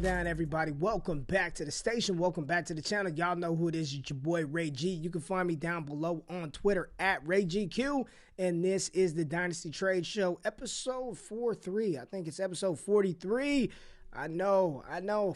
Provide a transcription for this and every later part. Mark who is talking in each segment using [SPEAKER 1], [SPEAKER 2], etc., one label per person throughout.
[SPEAKER 1] down, everybody? Welcome back to the station. Welcome back to the channel. Y'all know who it is. It's your boy, Ray G. You can find me down below on Twitter at RayGQ. And this is the Dynasty Trade Show, episode 43. I think it's episode 43. I know.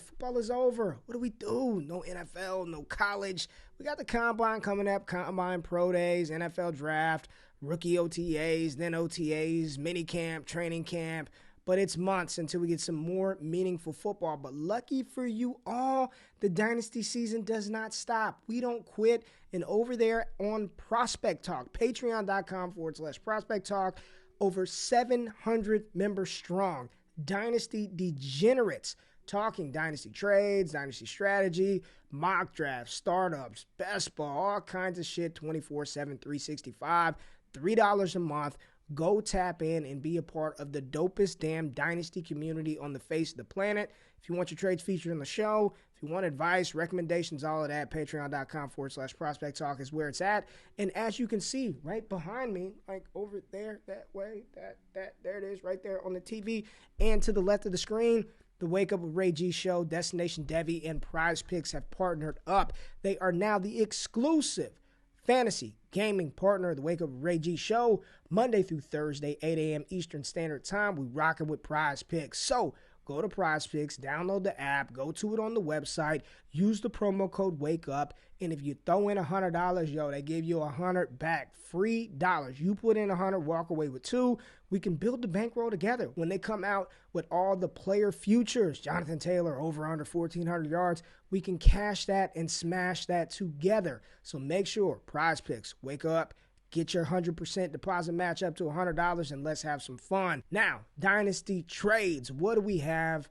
[SPEAKER 1] Football is over. What do we do? No NFL, no college. We got the Combine coming up, Combine Pro Days, NFL Draft, rookie OTAs, then OTAs, mini camp, training camp. But it's months until we get some more meaningful football. But lucky for you all, the Dynasty season does not stop. We don't quit. And over there on Prospect Talk, patreon.com/Prospect Talk, over 700 members strong. Dynasty degenerates, talking dynasty trades, dynasty strategy, mock drafts, startups, best ball, all kinds of shit, 24/7, 365, $3 a month. Go tap in and be a part of the dopest damn dynasty community on the face of the planet. If you want your trades featured on the show, if you want advice, recommendations, all of that, patreon.com/Prospect Talk is where it's at. And as you can see right behind me, like over there, that way, there it is right there on the TV. And to the left of the screen, the Wake Up with Ray G show, Destination Devi, and Prize Picks have partnered up. They are now the exclusive fantasy gaming partner of the Wake Up with Ray G show, Monday through Thursday, 8 a.m. Eastern Standard Time. We rocking with Prize Picks. So go to Prize Picks, download the app, go to it on the website, use the promo code WAKEUP, and if you throw in $100, they give you $100 back, free dollars. You put in $100, walk away with $2. We can build the bankroll together. When they come out with all the player futures, Jonathan Taylor over under 1,400 yards, we can cash that and smash that together. So make sure, Prize Picks, wake up. Get your 100% deposit match up to $100 and let's have some fun. Now, Dynasty Trades. What do we have?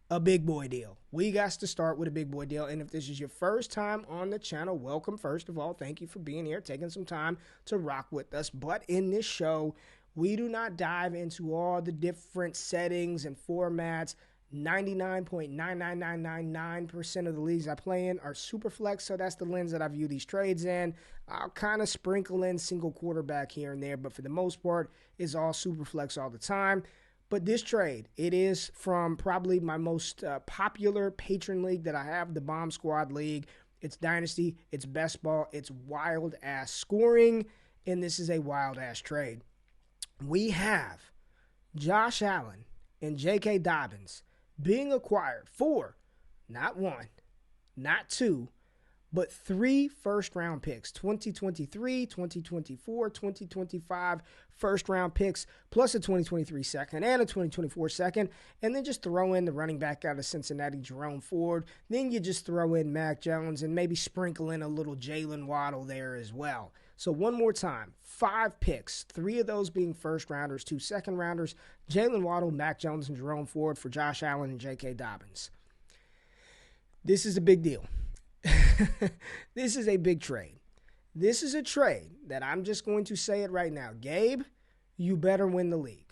[SPEAKER 1] A big boy deal. We got to start with a big boy deal. And if this is your first time on the channel, welcome first of all. Thank you for being here, taking some time to rock with us. But in this show, we do not dive into all the different settings and formats. 99.99999% of the leagues I play in are super flex, so that's the lens that I view these trades in. I'll kind of sprinkle in single quarterback here and there, but for the most part, it's all super flex all the time. But this trade, it is from probably my most popular patron league that I have, the Bomb Squad League. It's Dynasty, it's best ball, it's wild-ass scoring, and this is a wild-ass trade. We have Josh Allen and J.K. Dobbins being acquired for not one, not two, but 3 first-round picks, 2023, 2024, 2025 first-round picks, plus a 2023 second and a 2024 second, and then just throw in the running back out of Cincinnati, Jerome Ford. Then you just throw in Mac Jones and maybe sprinkle in a little Jalen Waddle there as well. So one more time, 5 picks, 3 of those being first-rounders, 2 second-rounders, Jalen Waddle, Mac Jones, and Jerome Ford for Josh Allen and J.K. Dobbins. This is a big deal. This is a big trade. This is a trade that I'm just going to say it right now. Gabe, you better win the league.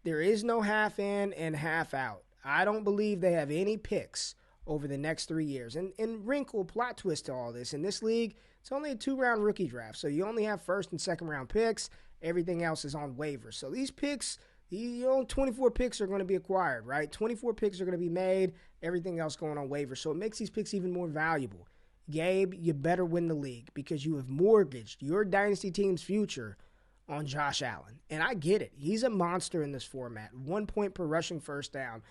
[SPEAKER 1] There is no half in and half out. I don't believe they have any picks over the next 3 years. And wrinkle, plot twist to all this. In this league, it's only a 2-round rookie draft. So you only have first and second round picks. Everything else is on waivers. So these picks, 24 picks are going to be acquired, right? 24 picks are going to be made. Everything else going on waivers. So it makes these picks even more valuable. Gabe, you better win the league because you have mortgaged your dynasty team's future on Josh Allen. And I get it. He's a monster in this format. 1 point per rushing first down,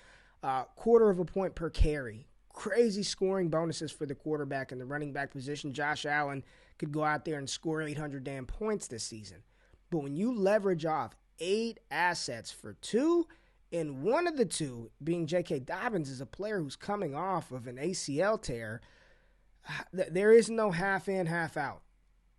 [SPEAKER 1] quarter of a point per carry. Crazy scoring bonuses for the quarterback and the running back position. Josh Allen could go out there and score 800 damn points this season. But when you leverage off 8 assets for 2, and one of the 2 being J.K. Dobbins is a player who's coming off of an ACL tear, there is no half in, half out.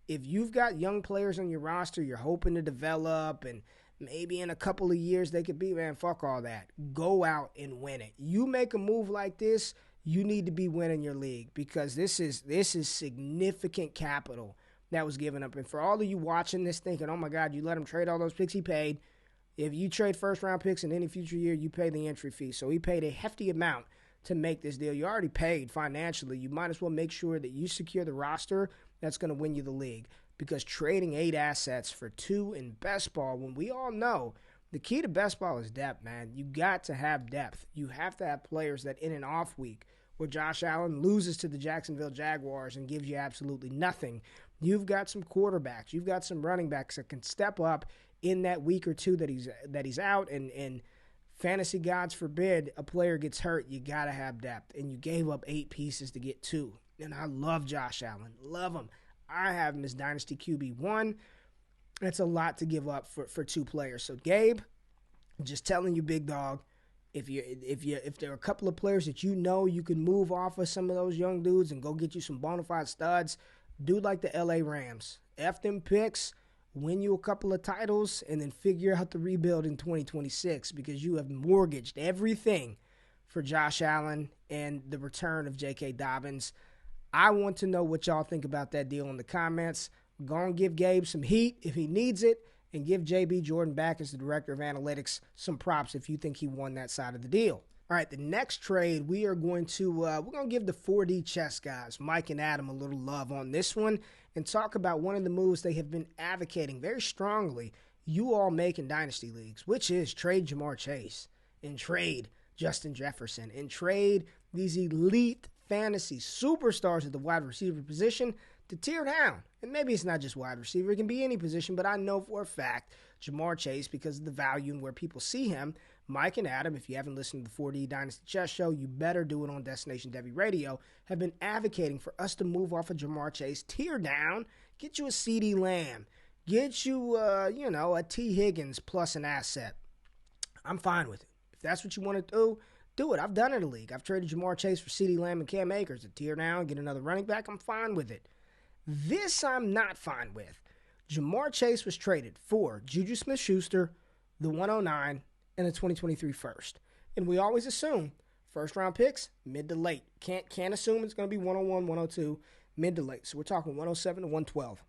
[SPEAKER 1] If you've got young players on your roster you're hoping to develop and maybe in a couple of years they could be, man, fuck all that. Go out and win it. You make a move like this, you need to be winning your league because this is significant capital that was given up. And for all of you watching this thinking, oh my God, you let him trade all those picks he paid. If you trade first-round picks in any future year, you pay the entry fee. So he paid a hefty amount to make this deal. You already paid financially. You might as well make sure that you secure the roster that's going to win you the league. Because trading 8 assets for 2 in best ball, when we all know The key to best ball is depth, man. You got to have depth. You have to have players that in an off week where Josh Allen loses to the Jacksonville Jaguars and gives you absolutely nothing, you've got some quarterbacks. You've got some running backs that can step up in that week or two that he's out. And fantasy gods forbid a player gets hurt, you got to have depth. And you gave up 8 pieces to get 2. And I love Josh Allen. Love him. I have him as Dynasty QB1. That's a lot to give up for 2 players. So, Gabe, just telling you, big dog, if there are a couple of players that you know you can move off of some of those young dudes and go get you some bona fide studs, do like the LA Rams. F them picks, win you a couple of titles, and then figure out the rebuild in 2026 because you have mortgaged everything for Josh Allen and the return of J.K. Dobbins. I want to know what y'all think about that deal in the comments. Go and give Gabe some heat if he needs it, and give J.B. Jordan back as the director of analytics some props if you think he won that side of the deal. All right, the next trade, we are going to we're going to give the 4D chess guys, Mike and Adam, a little love on this one and talk about one of the moves they have been advocating very strongly you all make in Dynasty Leagues, which is trade Jamar Chase and trade Justin Jefferson and trade these elite fantasy superstars at the wide receiver position to tear down. And maybe it's not just wide receiver. It can be any position, but I know for a fact Jamar Chase, because of the value and where people see him, Mike and Adam, if you haven't listened to the 4D Dynasty Chess Show, you better do it on Destination Debbie Radio, have been advocating for us to move off of Jamar Chase, tear down, get you a CeeDee Lamb, get you, a T. Higgins plus an asset. I'm fine with it. If that's what you want to do it. I've done it in a league. I've traded Jamar Chase for CeeDee Lamb and Cam Akers to tear down, get another running back. I'm fine with it. This I'm not fine with. Jamar Chase was traded for Juju Smith-Schuster, the 109, and the 2023 first. And we always assume first-round picks, mid to late. Can't assume it's going to be 101, 102, mid to late. So we're talking 107 to 112.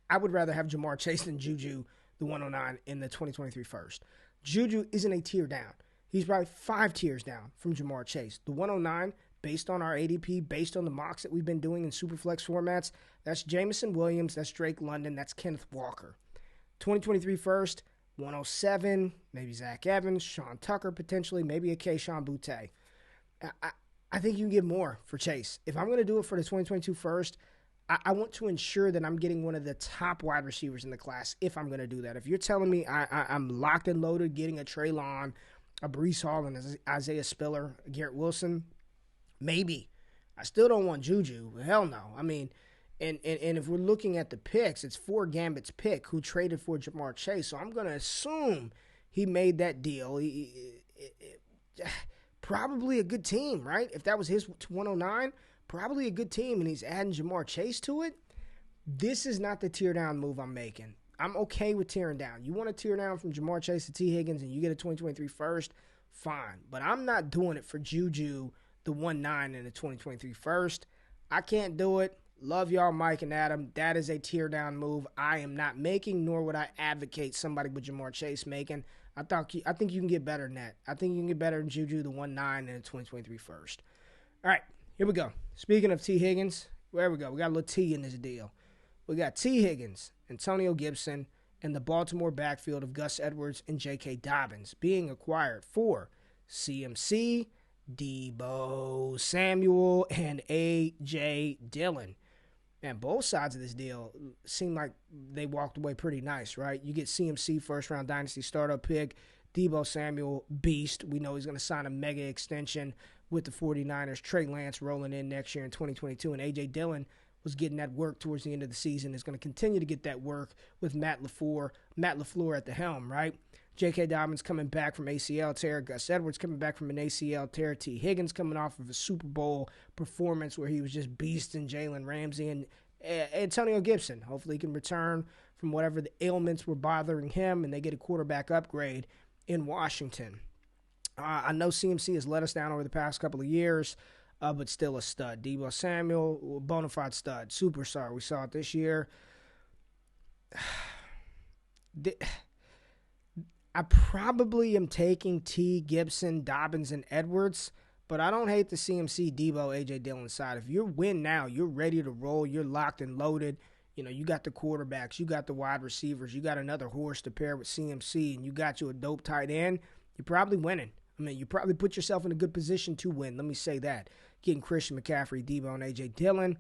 [SPEAKER 1] I would rather have Jamar Chase than Juju, the 109, in the 2023 first. Juju isn't a tier down. He's probably 5 tiers down from Jamar Chase. The 109, based on our ADP, based on the mocks that we've been doing in Superflex formats, that's Jameson Williams, that's Drake London, that's Kenneth Walker. 2023 first, 107, maybe Zach Evans, Sean Tucker potentially, maybe a Kayshon Boutte. I think you can get more for Chase. If I'm going to do it for the 2022 first, I want to ensure that I'm getting one of the top wide receivers in the class if I'm going to do that. If you're telling me I'm locked and loaded getting a Treylon, a Breece Hall, and Isaiah Spiller, Garrett Wilson, maybe. I still don't want Juju. Hell no. I mean, and if we're looking at the picks, it's 4 Gambit's pick who traded for Jamar Chase. So I'm going to assume he made that deal. Probably a good team, right? If that was his 109, probably a good team, and he's adding Jamar Chase to it. This is not the tear down move I'm making. I'm okay with tearing down. You want to tear down from Jamar Chase to T. Higgins and you get a 2023 first, fine. But I'm not doing it for Juju, the 1-9 in the 2023 first. I can't do it. Love y'all, Mike and Adam. That is a tear down move I am not making, nor would I advocate somebody with Jamar Chase making. I think you can get better than that. I think you can get better than Juju, the 1-9 in the 2023 first. All right, here we go. Speaking of T. Higgins, there we go. We got a little T in this deal. We got T. Higgins, Antonio Gibson, and the Baltimore backfield of Gus Edwards and J.K. Dobbins being acquired for CMC, D-Bo Samuel, and A.J. Dillon. And both sides of this deal seem like they walked away pretty nice, right? You get CMC first-round Dynasty startup pick, D-Bo Samuel, beast. We know he's going to sign a mega extension with the 49ers. Trey Lance rolling in next year in 2022, and A.J. Dillon was getting that work towards the end of the season, is going to continue to get that work with Matt LaFleur at the helm, right? J.K. Dobbins coming back from ACL tear, Gus Edwards coming back from an ACL tear, T. Higgins coming off of a Super Bowl performance where he was just beasting Jalen Ramsey, and Antonio Gibson. Hopefully he can return from whatever the ailments were bothering him, and they get a quarterback upgrade in Washington. I know CMC has let us down over the past couple of years, but still a stud. D-Bo Samuel, bona fide stud, superstar. We saw it this year. I probably am taking T, Gibson, Dobbins, and Edwards, but I don't hate the CMC, D-Bo, A.J. Dillon side. If you win now, you're ready to roll, you're locked and loaded, You got the quarterbacks, you got the wide receivers, you got another horse to pair with CMC, and you got you a dope tight end, you're probably winning. I mean, you probably put yourself in a good position to win. Let me say that. Getting Christian McCaffrey, D-Bo, and A.J. Dillon.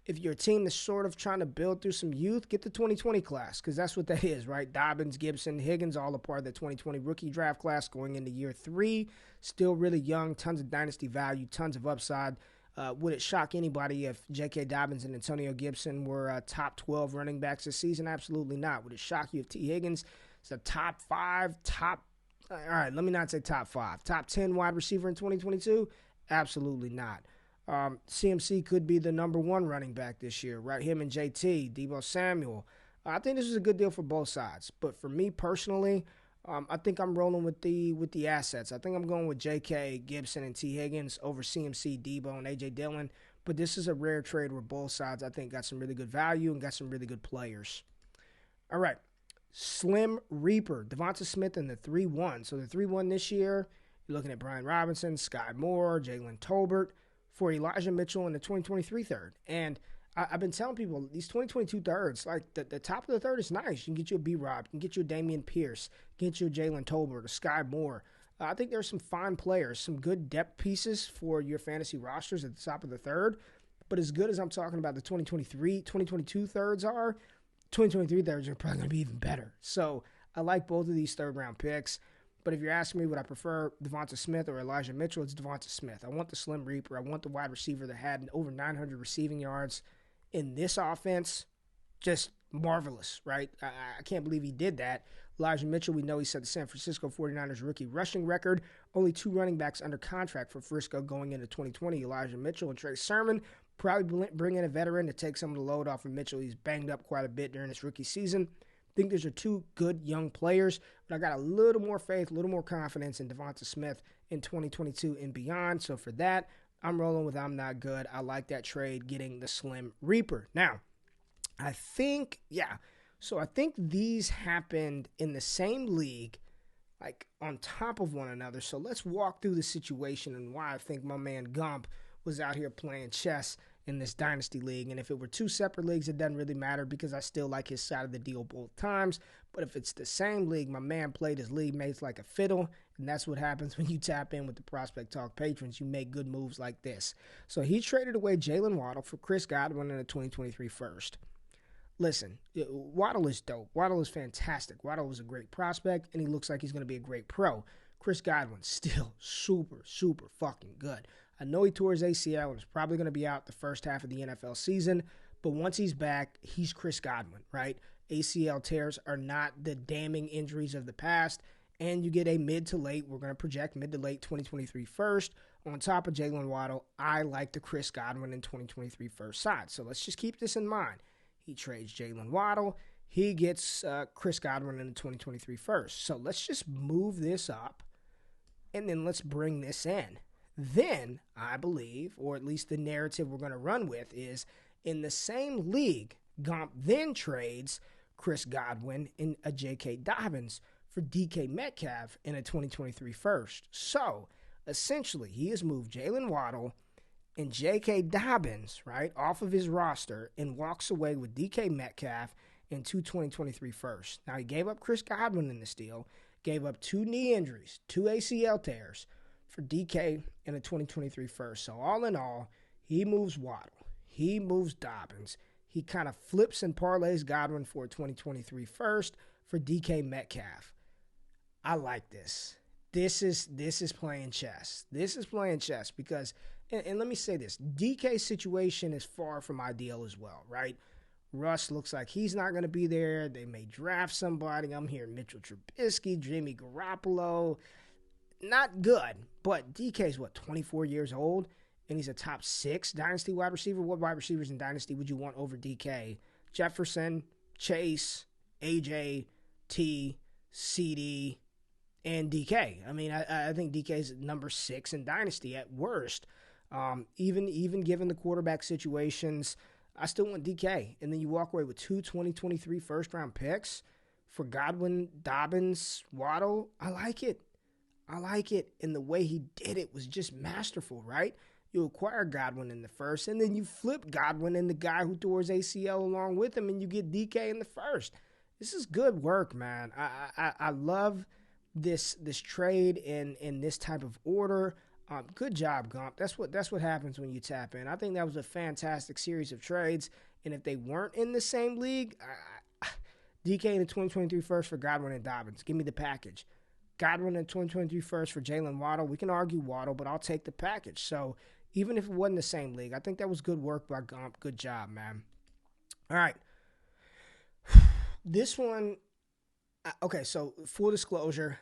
[SPEAKER 1] If you're a team that's sort of trying to build through some youth, get the 2020 class, because that's what that is, right? Dobbins, Gibson, Higgins, all a part of the 2020 rookie draft class going into year 3. Still really young, tons of dynasty value, tons of upside. Would it shock anybody if J.K. Dobbins and Antonio Gibson were top 12 running backs this season? Absolutely not. Would it shock you if T. Higgins is a top 5, all right, let me not say top 5, top 10 wide receiver in 2022? Absolutely not. CMC could be the number 1 running back this year, right? Him and JT, D-Bo Samuel. I think this is a good deal for both sides. But for me personally, I think I'm rolling with the assets. I think I'm going with J.K., Gibson, and T. Higgins over CMC, D-Bo, and A.J. Dillon. But this is a rare trade where both sides, I think, got some really good value and got some really good players. All right. Slim Reaper, Devonta Smith in the 3-1. So the 3-1 this year, you're looking at Brian Robinson, Sky Moore, Jalen Tolbert for Elijah Mitchell in the 2023 third. And I've been telling people these 2022 thirds, like the top of the third is nice. You can get you a B-Rob, you can get you a Damian Pierce, get you a Jalen Tolbert, a Sky Moore. I think there's some fine players, some good depth pieces for your fantasy rosters at the top of the third. But as good as I'm talking about the 2022 thirds are, 2023 thirds are probably going to be even better. So I like both of these third-round picks. But if you're asking me would I prefer Devonta Smith or Elijah Mitchell, it's Devonta Smith. I want the Slim Reaper. I want the wide receiver that had over 900 receiving yards in this offense. Just marvelous, right? I can't believe he did that. Elijah Mitchell, we know he set the San Francisco 49ers rookie rushing record. Only 2 running backs under contract for Frisco going into 2020, Elijah Mitchell and Trey Sermon. Probably bring in a veteran to take some of the load off of Mitchell. He's banged up quite a bit during his rookie season. I think those are 2 good young players, but I got a little more faith, a little more confidence in Devonta Smith in 2022 and beyond. So for that, I'm rolling with I'm not good. I like that trade, getting the Slim Reaper. Now, I think these happened in the same league, like on top of one another. So let's walk through the situation and why I think my man Gump was out here playing chess in this Dynasty League. And if it were 2 separate leagues, it doesn't really matter because I still like his side of the deal both times. But if it's the same league, my man played his league mates like a fiddle. And that's what happens when you tap in with the Prospect Talk patrons. You make good moves like this. So he traded away Jalen Waddle for Chris Godwin in the 2023 first. Listen, Waddle is dope. Waddle is fantastic. Waddle was a great prospect, and he looks like he's going to be a great pro. Chris Godwin, still super, super fucking good. I know he tore his ACL and is probably going to be out the first half of the NFL season, but once he's back, he's Chris Godwin, right? ACL tears are not the damning injuries of the past, and you get a we're going to project mid to late 2023 first. On top of Jalen Waddle, I like the Chris Godwin in 2023 first side. So let's just keep this in mind. He trades Jalen Waddle. He gets Chris Godwin in the 2023 first. So let's just move this up, and then let's bring this in. Then, I believe, or at least the narrative we're going to run with is, in the same league, Gump then trades Chris Godwin and a J.K. Dobbins for DK Metcalf in a 2023 first. So, essentially, he has moved Jalen Waddle and J.K. Dobbins, right, off of his roster and walks away with DK Metcalf in 2023 first. Now, he gave up Chris Godwin in this deal, gave up 2 knee injuries, 2 ACL tears for DK in a 2023 first. So all in all, he moves Waddle. He moves Dobbins. He kind of flips and parlays Godwin for a 2023 first for DK Metcalf. I like this. This is playing chess. This is playing chess because, and let me say this, DK's situation is far from ideal as well, right? Russ looks like he's not going to be there. They may draft somebody. I'm hearing Mitchell Trubisky, Jimmy Garoppolo. Not good, but DK's 24 years old, and he's a top 6 Dynasty wide receiver. What wide receivers in Dynasty would you want over DK? Jefferson, Chase, AJ, T, CD, and DK. I mean, I think DK's number 6 in Dynasty at worst. Even given the quarterback situations, I still want DK. And then you walk away with 2 2023 first-round picks for Godwin, Dobbins, Waddle. I like it. And the way he did it was just masterful, right? You acquire Godwin in the first, and then you flip Godwin and the guy who tore his ACL along with him, and you get DK in the first. This is good work, man. I love this trade in this type of order. Good job, Gump. That's what happens when you tap in. I think that was a fantastic series of trades, and if they weren't in the same league, DK in the 2023 first for Godwin and Dobbins. Give me the package. Godwin in 2023 first for Jalen Waddle. We can argue Waddle, but I'll take the package. So even if it wasn't the same league, I think that was good work by Gump. Good job, man. All right. This one, okay, so full disclosure,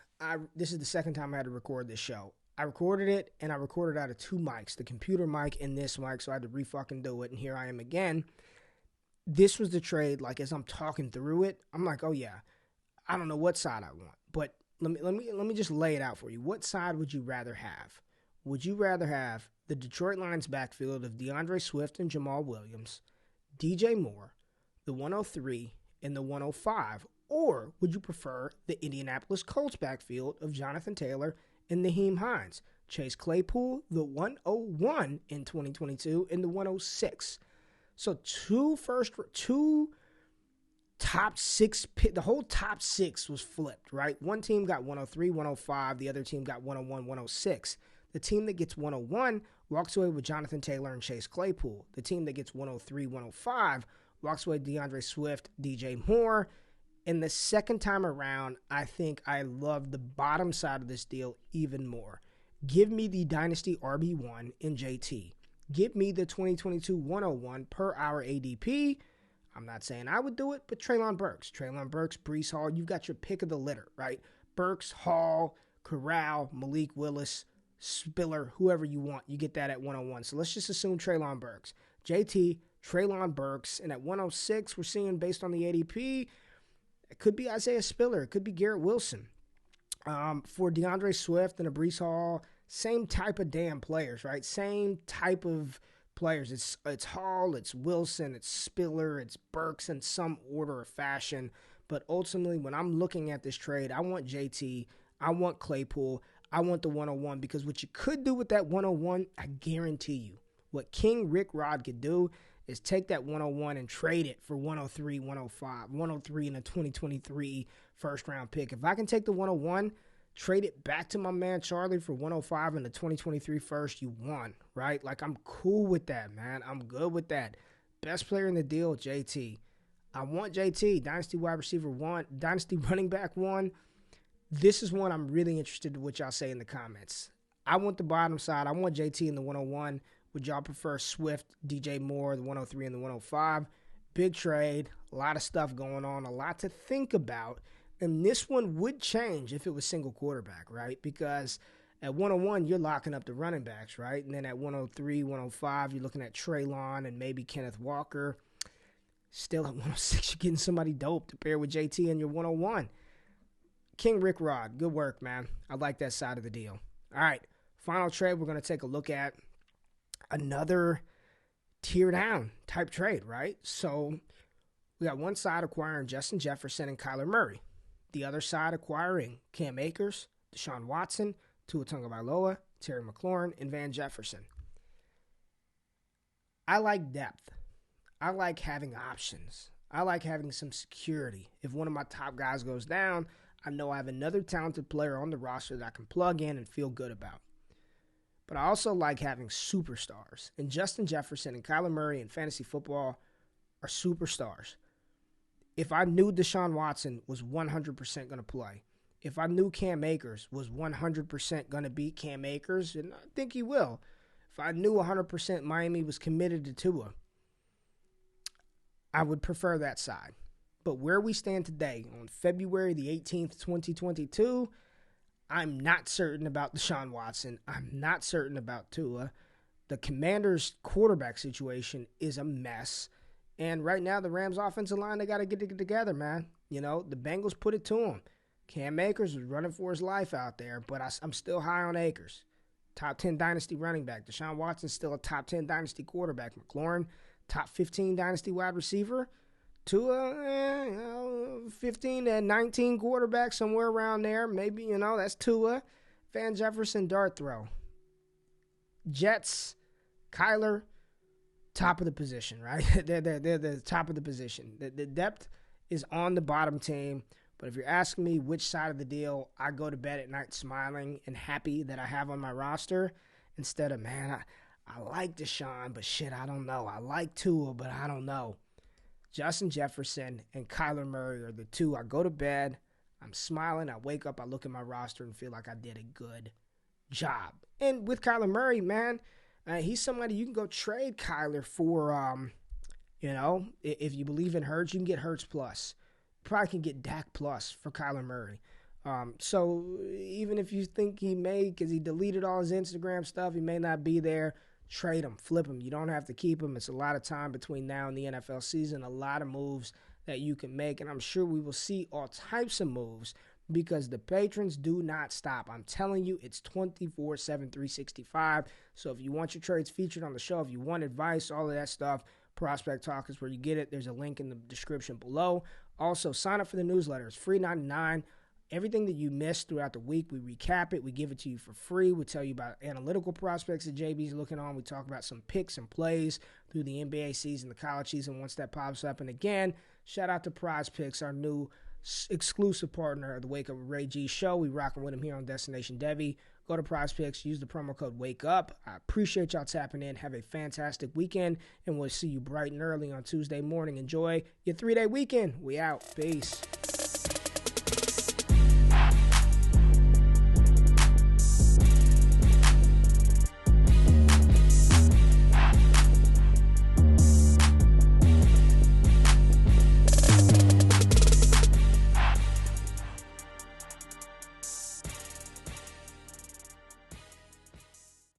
[SPEAKER 1] this is the second time I had to record this show. I recorded it, and I recorded out of two mics, the computer mic and this mic, so I had to re-fucking do it, and here I am again. This was the trade, like, as I'm talking through it, I'm like, oh, yeah, I don't know what side I want, but let me just lay it out for you. What side would you rather have? Would you rather have the Detroit Lions backfield of DeAndre Swift and Jamal Williams, DJ Moore, the 103, and the 105, or would you prefer the Indianapolis Colts backfield of Jonathan Taylor and Naheem Hines, Chase Claypool, the 101 in 2022, and the 106? So two top six, the whole top six was flipped, right? One team got 103, 105, the other team got 101, 106. The team that gets 101 walks away with Jonathan Taylor and Chase Claypool. The team that gets 103, 105 walks away with DeAndre Swift, DJ Moore. And the second time around, I think I love the bottom side of this deal even more. Give me the Dynasty RB1 in JT. Give me the 2022 101 per hour ADP. I'm not saying I would do it, but Treylon Burks, Breece Hall, you've got your pick of the litter, right? Burks, Hall, Corral, Malik Willis, Spiller, whoever you want, you get that at 101. So let's just assume Treylon Burks. JT, Treylon Burks, and at 106, we're seeing based on the ADP, it could be Isaiah Spiller. It could be Garrett Wilson. For DeAndre Swift and a Breece Hall, same type of damn players, right? Same type of players. It's Hall, it's Wilson, it's Spiller, it's Burks in some order or fashion. But ultimately, when I'm looking at this trade, I want JT, I want Claypool, I want the 101, because what you could do with that 101, I guarantee you, what King Rick Rod could do is take that 101 and trade it for 103, 105, 103 in a 2023 first-round pick. If I can take the 101, trade it back to my man Charlie for 105 in the 2023 first, you won, right? Like, I'm cool with that, man. I'm good with that. Best player in the deal, JT. I want JT, Dynasty wide receiver 1, Dynasty running back 1. This is one I'm really interested in what y'all say in the comments. I want the bottom side. I want JT in the 101. Would y'all prefer Swift, DJ Moore, the 103 and the 105? Big trade, a lot of stuff going on, a lot to think about. And this one would change if it was single quarterback, right? Because at 101, you're locking up the running backs, right? And then at 103, 105, you're looking at Treylon and maybe Kenneth Walker. Still at 106, you're getting somebody dope to pair with JT in your 101. King Rick Rod, good work, man. I like that side of the deal. All right, final trade we're going to take a look at. Another tear down type trade, right? So we got one side acquiring Justin Jefferson and Kyler Murray. The other side acquiring Cam Akers, Deshaun Watson, Tua Tagovailoa, Terry McLaurin, and Van Jefferson. I like depth. I like having options. I like having some security. If one of my top guys goes down, I know I have another talented player on the roster that I can plug in and feel good about. But I also like having superstars. And Justin Jefferson and Kyler Murray in fantasy football are superstars. If I knew Deshaun Watson was 100% going to play, if I knew Cam Akers was 100% going to beat Cam Akers, and I think he will, if I knew 100% Miami was committed to Tua, I would prefer that side. But where we stand today, on February the 18th, 2022, I'm not certain about Deshaun Watson. I'm not certain about Tua. The Commanders' quarterback situation is a mess. And right now, the Rams' offensive line, they got to get it together, man. You know, the Bengals put it to them. Cam Akers was running for his life out there, but I'm still high on Akers. Top 10 dynasty running back. Deshaun Watson's still a top 10 dynasty quarterback. McLaurin, top 15 dynasty wide receiver. Tua, 15 and 19 quarterback, somewhere around there. Maybe, that's Tua. Van Jefferson, dart throw. Jets, Kyler, top of the position, right? they're the top of the position. The depth is on the bottom team. But if you're asking me which side of the deal, I go to bed at night smiling and happy that I have on my roster instead of, man, I like Deshaun, but shit, I don't know. I like Tua, but I don't know. Justin Jefferson and Kyler Murray are the two. I go to bed, I'm smiling, I wake up, I look at my roster and feel like I did a good job. And with Kyler Murray, man, he's somebody you can go trade Kyler for, if you believe in Hurts, you can get Hurts plus. Probably can get Dak plus for Kyler Murray. So even if you think he may, because he deleted all his Instagram stuff, he may not be there, trade him, flip him. You don't have to keep him. It's a lot of time between now and the NFL season, a lot of moves that you can make, and I'm sure we will see all types of moves because the patrons do not stop. I'm telling you, it's 24/7, 365. So if you want your trades featured on the show, if you want advice, all of that stuff, Prospect Talk is where you get it. There's a link in the description below. Also, sign up for the newsletter. It's free $99. Everything that you missed throughout the week, we recap it. We give it to you for free. We tell you about analytical prospects that JB's looking on. We talk about some picks and plays through the NBA season, the college season, once that pops up. And again, shout out to Prize Picks, our new exclusive partner of the Wake Up with Ray G show. We rocking with him here on Destination Debbie. Go to Prize Picks, use the promo code WAKEUP. I appreciate y'all tapping in. Have a fantastic weekend, and we'll see you bright and early on Tuesday morning. Enjoy your 3-day weekend. We out. Peace.